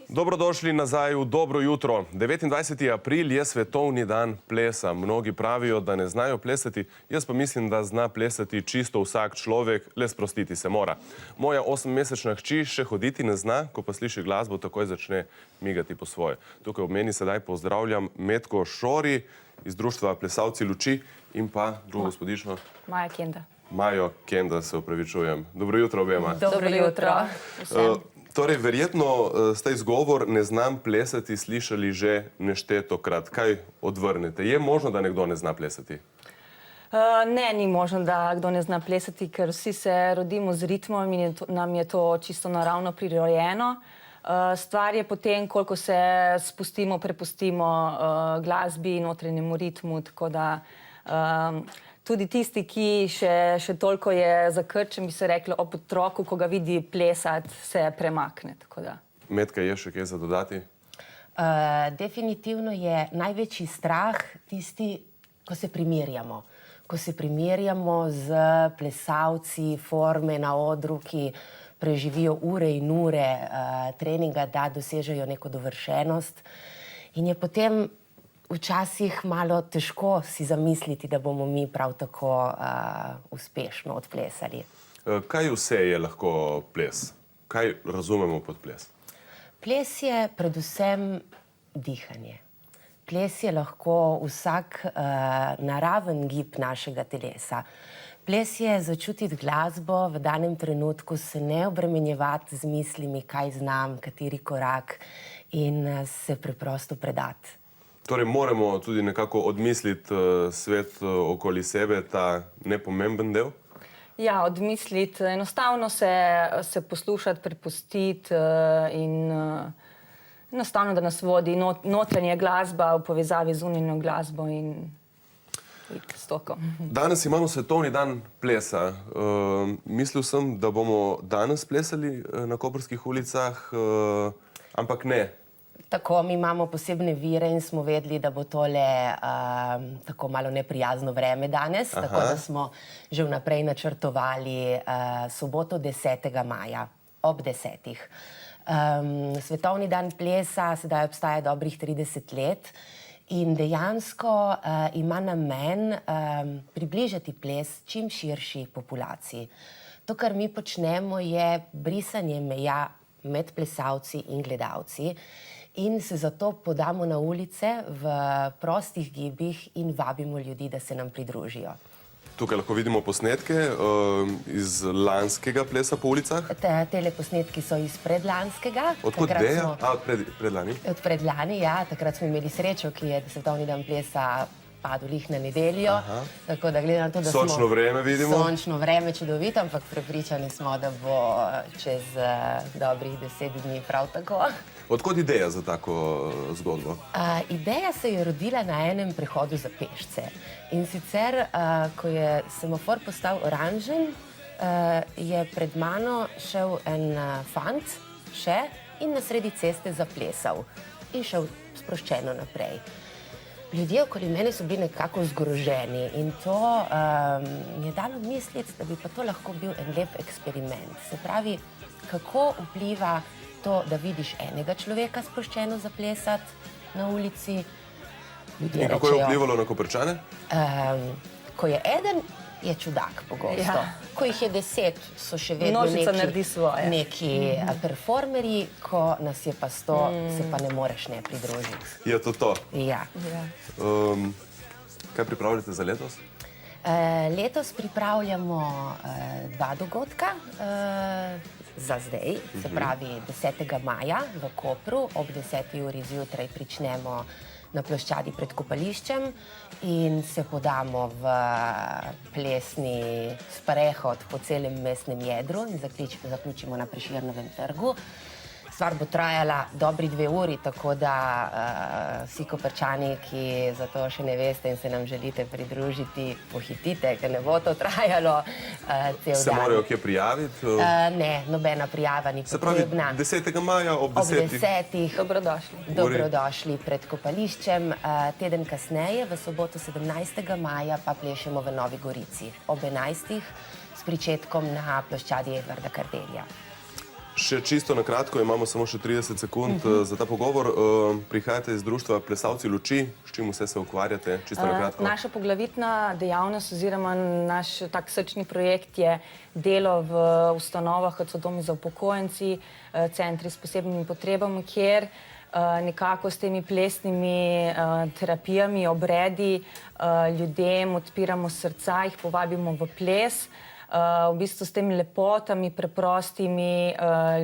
Dobrodošli nazaj v Dobro jutro. 29. april je svetovni dan plesa. Mnogi pravijo, da ne znajo plesati, jaz pa mislim, da zna plesati čisto vsak človek, le sprostiti se mora. Moja 8-mesečna hči še hoditi ne zna, ko pa sliši glasbo, takoj začne migati po svoje. Tukaj ob meni sedaj pozdravljam Metko Šori iz društva Plesalci luči in pa drugo gospodično Maja Kenda. Majo Kenda, se opravičujem. Dobro jutro obema. Dobro jutro. Torej, verjetno ste izgovor ne znam plesati slišali že neštetokrat. Kaj odvrnete? Je možno, da nekdo ne zna plesati? Ne, ni možno, da kdo ne zna plesati, ker vsi se rodimo z ritmom in nam je to čisto naravno prirojeno. Stvar je potem, koliko se spustimo, prepustimo glasbi in notranjemu ritmu, tako da tudi tisti, ki še toliko je zakrčen, bi se reklo, ob otroku, ko ga vidi plesati, se premakne. Metka, je še kaj za dodati? Definitivno je največji strah tisti, ko se primerjamo. Ko se primerjamo z plesalci, forme na odru, ki preživijo ure in ure treninga, da dosežejo neko dovršenost. In je potem včasih malo težko si zamisliti, da bomo mi prav tako uspešno odplesali. Kaj vse je lahko ples? Kaj razumemo pod ples? Ples je predvsem dihanje. Ples je lahko vsak naraven gib našega telesa. Ples je začutiti glasbo v danem trenutku, se ne obremenjevati z mislimi, kaj znam, kateri korak in se preprosto predati. Torej, moramo tudi nekako odmisliti svet okoli sebe, ta nepomemben del? Ja, odmisliti, enostavno se poslušati, prepustiti in enostavno, da nas vodi notranja glasba v povezavi z zunanjo glasbo in iti s tokom. Danes imamo svetovni dan plesa. Mislil sem, da bomo danes plesali na koprskih ulicah, ampak ne. Tako, mi imamo posebne vire in smo vedeli, da bo tole tako malo neprijazno vreme danes, tako da smo že vnaprej načrtovali soboto 10. maja ob 10. Svetovni dan plesa sedaj obstaja dobrih 30 let in dejansko ima namen približati ples čim širši populaciji. To, kar mi počnemo, je brisanje meja med plesalci in gledalci. In se zato podamo na ulice v prostih gibih in vabimo ljudi, da se nam pridružijo. Tukaj lahko vidimo posnetke iz lanskega plesa po ulicah. Tele posnetki so iz predlanskega. Odkot ideja? Od predlani? Od predlani, ja. Takrat smo imeli srečo, ki je svetovni dan plesa padel lih na nedeljo. Tako da glede na to, da smo... Sončno vreme vidimo. Sončno vreme, čudovito, ampak prepričani smo, da bo čez dobrih 10 dni prav tako. Odkot ideja za tako zgodbo? Ideja se je rodila na enem prehodu za pešce. In sicer, ko je semafor postal oranžen, je pred mano šel en fant in na sredi ceste zaplesal in šel sproščeno naprej. Ljudje okoli mene so bili nekako zgroženi in to mi je dalo misliti, da bi pa to lahko bil en lep eksperiment. Se pravi, kako vpliva to, da vidiš enega človeka sproščeno zaplesati na ulici. In kako je vplivalo na Koprčane? Ko je eden, je čudak pogosto. Ko jih je 10, so še vedno neki performerji, ko nas je pa 100, se pa ne moreš ne pridružiti. Je to to? Ja. Kaj pripravljate za letos? Letos pripravljamo 2 dogodka za zdaj, se pravi 10. maja v Kopru, ob 10. uri zjutraj pričnemo na ploščadi pred kopališčem in se podamo v plesni sprehod po celem mestnem jedru in zaključimo na Prešernovem trgu. Stvar bo trajala dobri 2 uri, tako da vsi Koprčani, ki za to še ne veste in se nam želite pridružiti, pohitite, ker ne bo to trajalo cel dan. Se morajo kje prijaviti? Ne, nobena prijava ni potrebna. Se pravi, 10. maja ob 10. Ob 10. Dobrodošli. Dobrodošli pred kopališčem. Teden kasneje, v soboto 17. maja, pa plešemo v Novi Gorici ob 11. s pričetkom na ploščadi Edvarda Kardelja. Še čisto na kratko, imamo samo še 30 sekund za ta pogovor. Prihajate iz društva Plesalci luči, s čim vse se ukvarjate? Čisto na kratko. Naša poglavitna dejavnost oziroma naš tak srčni projekt je delo v ustanovah, kot so domi za upokojenci, centri s posebnimi potrebami, kjer nekako s temi plesnimi terapijami, obredi ljudem odpiramo srca, jih povabimo v ples. V bistvu s temi lepotami, preprostimi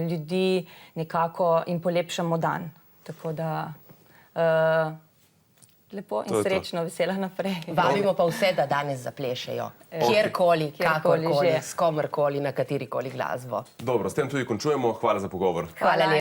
ljudi nekako jim polepšamo dan. Tako da lepo in srečno, vesela naprej. Vabimo pa vse, da danes zaplešejo. Kjerkoli, kakorkoli, že. s komorkoli, na katerikoli glasbo. Dobro, s tem tudi končujemo. Hvala za pogovor. Hvala lepa.